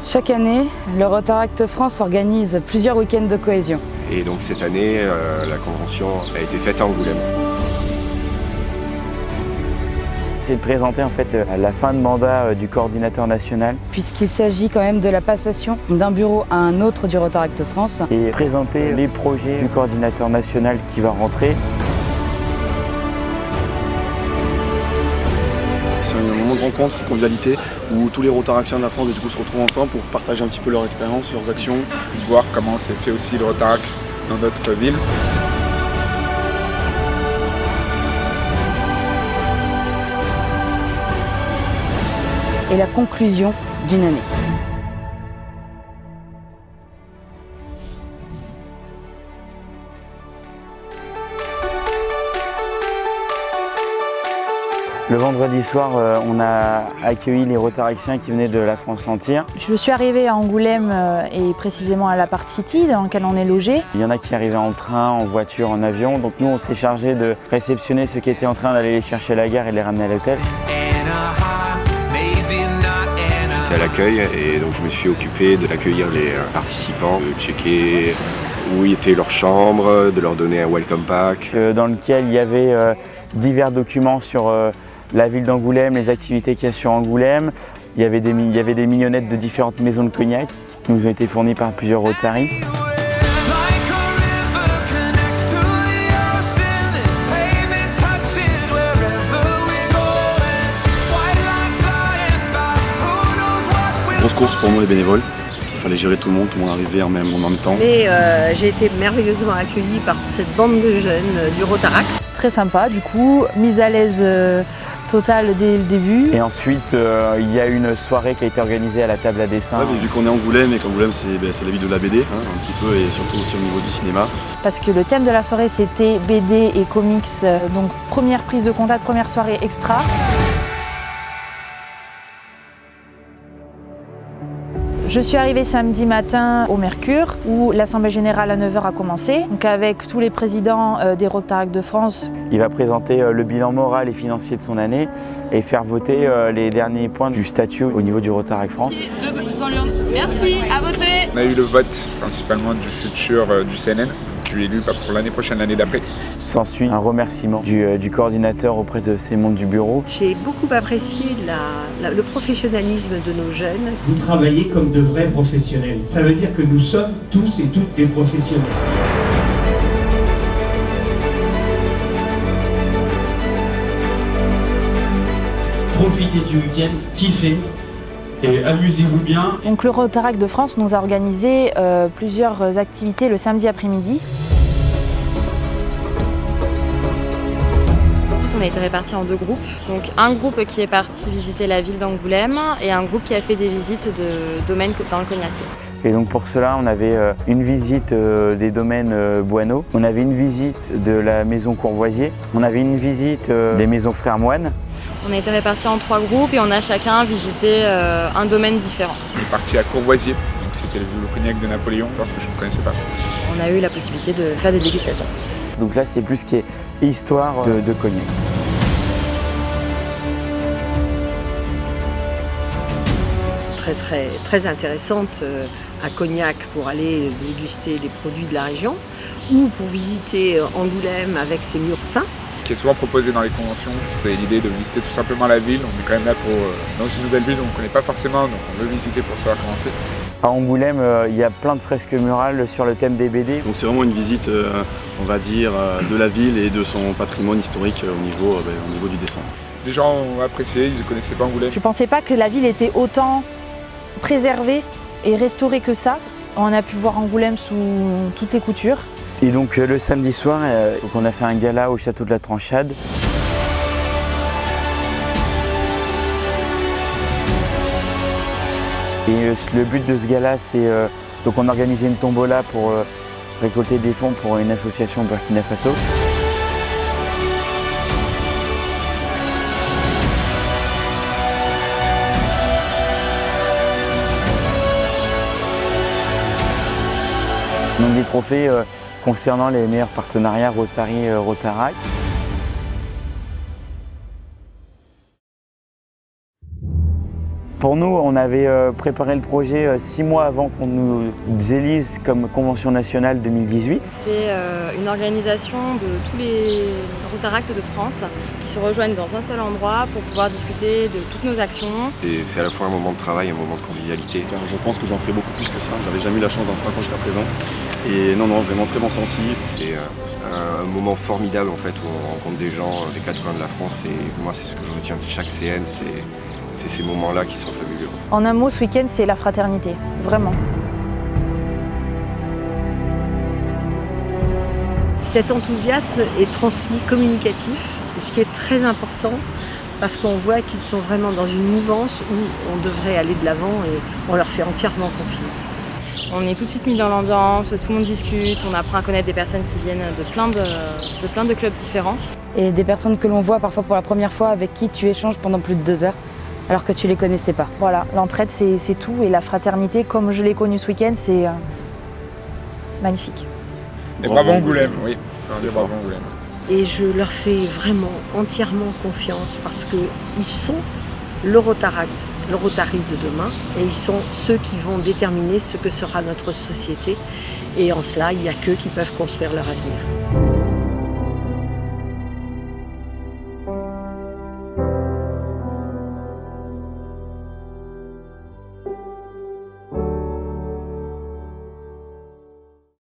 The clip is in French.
Chaque année, le Rotaract France organise plusieurs week-ends de cohésion. Et donc cette année, la convention a été faite à Angoulême. C'est de présenter en fait la fin de mandat du coordinateur national. Puisqu'il s'agit quand même de la passation d'un bureau à un autre du Rotaract France. Et présenter les projets du coordinateur national qui va rentrer. C'est un moment de rencontre, de convivialité, où tous les Rotaractiens de la France se retrouvent ensemble pour partager un petit peu leur expérience, leurs actions. Voir comment s'est fait aussi le Rotaract dans notre ville. Et la conclusion d'une année. Le vendredi soir, on a accueilli les Rotaractiens qui venaient de la France entière. Je suis arrivée à Angoulême et précisément à la Park City dans laquelle on est logé. Il y en a qui arrivaient en train, en voiture, en avion. Donc nous, on s'est chargé de réceptionner ceux qui étaient en train d'aller les chercher à la gare et de les ramener à l'hôtel. J'étais à l'accueil et donc je me suis occupé de d'accueillir les participants, de checker où était leur chambre, de leur donner un welcome pack. Dans lequel il y avait divers documents sur la ville d'Angoulême, les activités qu'il y a sur Angoulême. Il y avait des mignonnettes de différentes maisons de cognac qui nous ont été fournies par plusieurs Rotary. Grosse course pour moi les bénévoles. Il fallait gérer tout le monde arrivait en même temps. Mais j'ai été merveilleusement accueillie par cette bande de jeunes du Rotaract. Très sympa, du coup, mise à l'aise totale dès le début. Et ensuite, il y a une soirée qui a été organisée à la table à dessin. Ouais, mais vu qu'on est à Angoulême et qu'Angoulême c'est la ville de la BD, un petit peu, et surtout aussi au niveau du cinéma. Parce que le thème de la soirée c'était BD et comics, donc première prise de contact, première soirée extra. Je suis arrivée samedi matin au Mercure où l'Assemblée Générale à 9h a commencé, donc avec tous les présidents des Rotaracts de France. Il va présenter le bilan moral et financier de son année et faire voter les derniers points du statut au niveau du Rotaract France. Merci, à voter. On a eu le vote principalement du futur du CNN, qui est élu pour l'année prochaine, l'année d'après. S'ensuit un remerciement du coordinateur auprès de ses membres du bureau. J'ai beaucoup apprécié le professionnalisme de nos jeunes. Vous travaillez comme de vrais professionnels. Ça veut dire que nous sommes tous et toutes des professionnels. Profitez du week-end, kiffez et amusez-vous bien. Donc le Rotaract de France nous a organisé plusieurs activités le samedi après-midi. On a été répartis en deux groupes. Donc un groupe qui est parti visiter la ville d'Angoulême et un groupe qui a fait des visites de domaines dans le Cognacier. Et donc pour cela, on avait une visite des domaines Boineau, on avait une visite de la maison Courvoisier, on avait une visite des maisons Frères Moine. On a été répartis en trois groupes et on a chacun visité un domaine différent. On est parti à Courvoisier, donc c'était le cognac de Napoléon, que je ne connaissais pas. On a eu la possibilité de faire des dégustations. Donc là, c'est plus ce qui est histoire de cognac. Très intéressante à Cognac pour aller déguster les produits de la région ou pour visiter Angoulême avec ses murs peints. Ce qui est souvent proposé dans les conventions, c'est l'idée de visiter tout simplement la ville. On est quand même là dans une nouvelle ville, donc on ne connaît pas forcément, donc on veut visiter pour savoir comment c'est. À Angoulême, il y a plein de fresques murales sur le thème des BD. Donc c'est vraiment une visite, on va dire, de la ville et de son patrimoine historique au niveau du dessin. Les gens ont apprécié, ils ne connaissaient pas Angoulême. Je ne pensais pas que la ville était autant préservée et restaurée que ça. On a pu voir Angoulême sous toutes les coutures. Et donc le samedi soir, on a fait un gala au château de la Tranchade. Et le but de ce gala, c'est donc on a organisé une tombola pour récolter des fonds pour une association au Burkina Faso. Donc des trophées concernant les meilleurs partenariats Rotaract. Pour nous, on avait préparé le projet 6 mois avant qu'on nous élise comme Convention nationale 2018. C'est une organisation de tous les Rotaracts de France qui se rejoignent dans un seul endroit pour pouvoir discuter de toutes nos actions. Et c'est à la fois un moment de travail et un moment de convivialité. Je pense que j'en ferai beaucoup plus que ça. J'avais jamais eu la chance d'en faire jusqu'à présent. Et non, vraiment très bon senti. C'est un moment formidable en fait où on rencontre des gens des quatre coins de la France et moi c'est ce que je retiens de chaque CN, c'est ces moments-là qui sont fabuleux. En un mot, ce week-end, c'est la fraternité, vraiment. Cet enthousiasme est transmis communicatif, ce qui est très important parce qu'on voit qu'ils sont vraiment dans une mouvance où on devrait aller de l'avant et on leur fait entièrement confiance. On est tout de suite mis dans l'ambiance, tout le monde discute, on apprend à connaître des personnes qui viennent de plein de clubs différents. Et des personnes que l'on voit parfois pour la première fois, avec qui tu échanges pendant plus de 2 heures, alors que tu les connaissais pas. Voilà, l'entraide c'est tout et la fraternité, comme je l'ai connue ce week-end, c'est magnifique. Et bravo Angoulême, oui. Bravo Angoulême. Et je leur fais vraiment entièrement confiance parce qu'ils sont le Rotaract, le Rotary de demain et ils sont ceux qui vont déterminer ce que sera notre société et en cela, il n'y a qu'eux qui peuvent construire leur avenir.